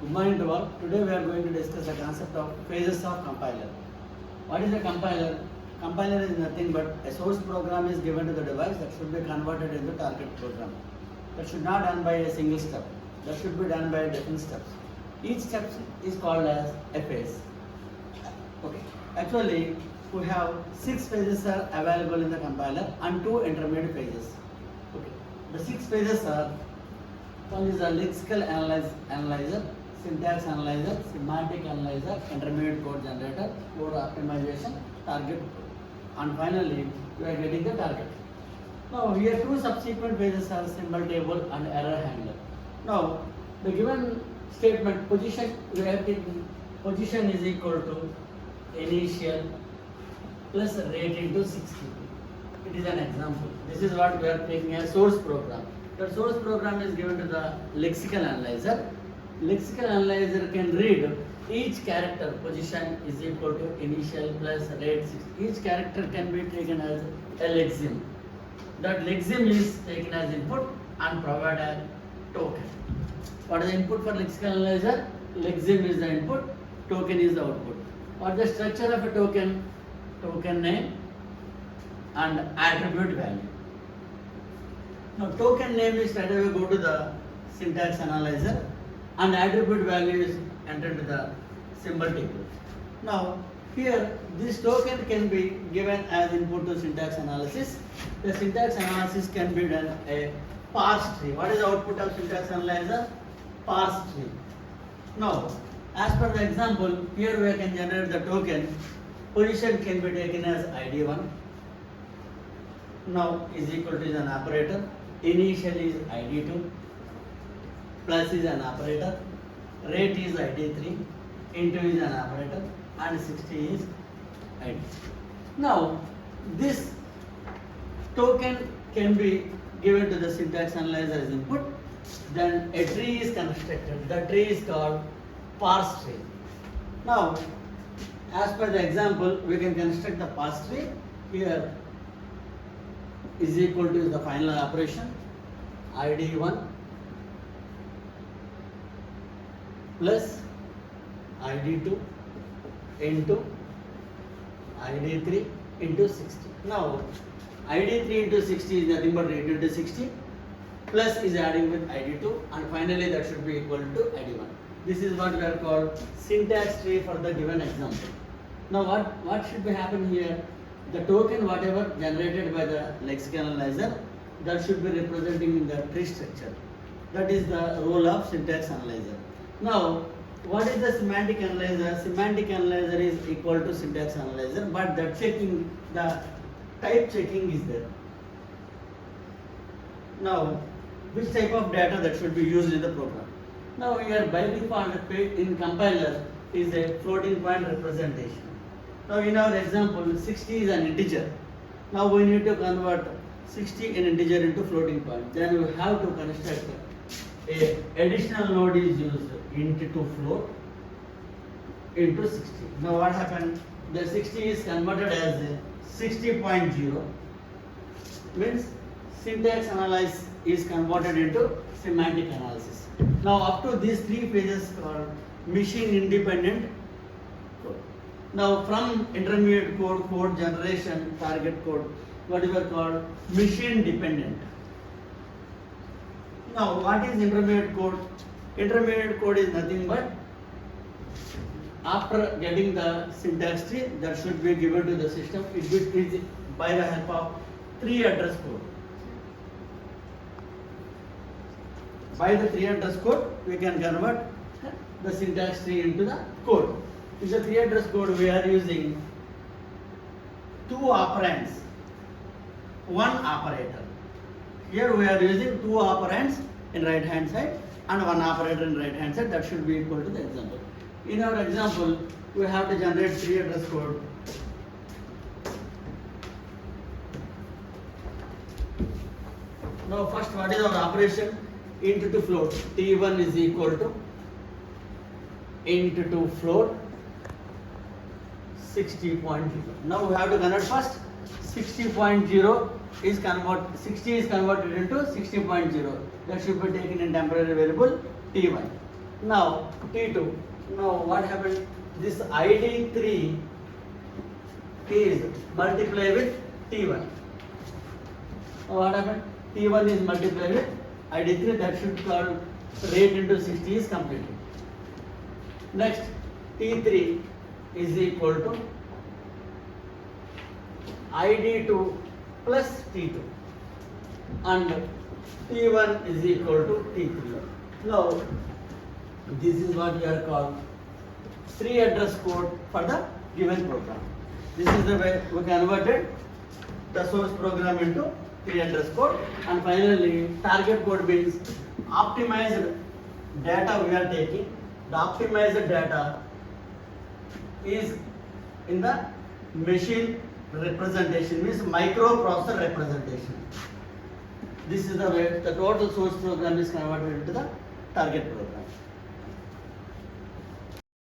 Good morning to all. Today we are going to discuss the concept of phases of compiler. What is a compiler? Compiler is nothing but a source program is given to the device that should be converted into target program. That should not done by a single step. That should be done by different steps. Each step is called as a phase. Okay. Actually, we have 6 phases are available in the compiler and 2 intermediate phases. Okay. The 6 phases are: one is a lexical analyzer, syntax analyzer, semantic analyzer, intermediate code generator, code optimization, target, and finally we are getting the target. Now here 2 subsequent phases are symbol table and error handler. Now the given statement position, we are taking position is equal to initial plus rate into 60. It is an example. This is what we are taking as source program. The source program is given to the lexical analyzer. Lexical analyzer can read each character position is equal to initial plus rate 60. Each character can be taken as a lexeme. That lexeme is taken as input and provide a token. What is the input for lexical analyzer? Lexeme is the input, token is the output. What is the structure of a token? Token name and attribute value. Now token name is straight away go to the syntax analyzer and attribute value is entered to the symbol table. Now here this token can be given as input to syntax analysis. The syntax analysis can be done a parse tree. What is the output of syntax analyzer? Parse tree. Now as per the example, here we can generate the token. Position can be taken as ID1. Now is equal to is an operator. Initial is ID2. Plus is an operator. Rate is ID3. Into is an operator. And 60 is ID. Now this token can be given to the syntax analyzer as input. Then a tree is constructed. The tree is called parse tree. Now as per the example, we can construct the parse tree. Here is equal to the final operation ID1 plus ID2 into ID3 into 60. Now ID3 into 60 is nothing but rate into 60 plus is adding with ID2 and finally that should be equal to ID1. This is what we are called syntax tree for the given example. Now what should be happen here? The token whatever generated by the lexical analyzer, that should be representing in the tree structure. That is the role of syntax analyzer. Now what is the semantic analyzer? Semantic analyzer is equal to syntax analyzer, but the checking, the type checking is there. Now which type of data that should be used in the program? Now here by default in compiler is a floating point representation. Now in our example 60 is an integer. Now we need to convert 60 in integer into floating point. Then we have to construct a additional node is used into to float into 60. Now what happened? The 60 is converted as a 60.0 means syntax analysis is converted into semantic analysis. Now up to these 3 phases are machine independent. Now from intermediate code, code generation, target code, whatever called machine dependent. Now what is intermediate code? Intermediate code is nothing but after getting the syntax tree that should be given to the system, it is by the help of 3 address code. By the 3 address code we can convert the syntax tree into the code. In the 3 address code we are using 2 operands, 1 operator. Here we are using 2 operands in right hand side and 1 operator in right hand side. That should be equal to the example. In our example we have to generate 3 address code. Now first what is our operation? Int to float. T1 is equal to int to float 60.0. Now we have to convert first 60.0 is 60 is converted into 60.0. That should be taken in temporary variable T1. Now T2. Now what happened? This ID3 is multiplied with T1. Now what happened? T1 is multiplied with ID3, that should call rate into 60 is completed. Next, T3 is equal to ID2 plus T2 and T1 is equal to T3. Now, this is what we are called 3 address code for the given program. This is the way we converted the source program into 3 address code, and finally target code means optimized data we are taking. The optimized data is in the machine representation, means microprocessor representation. This is the way the total source program is converted into the target program.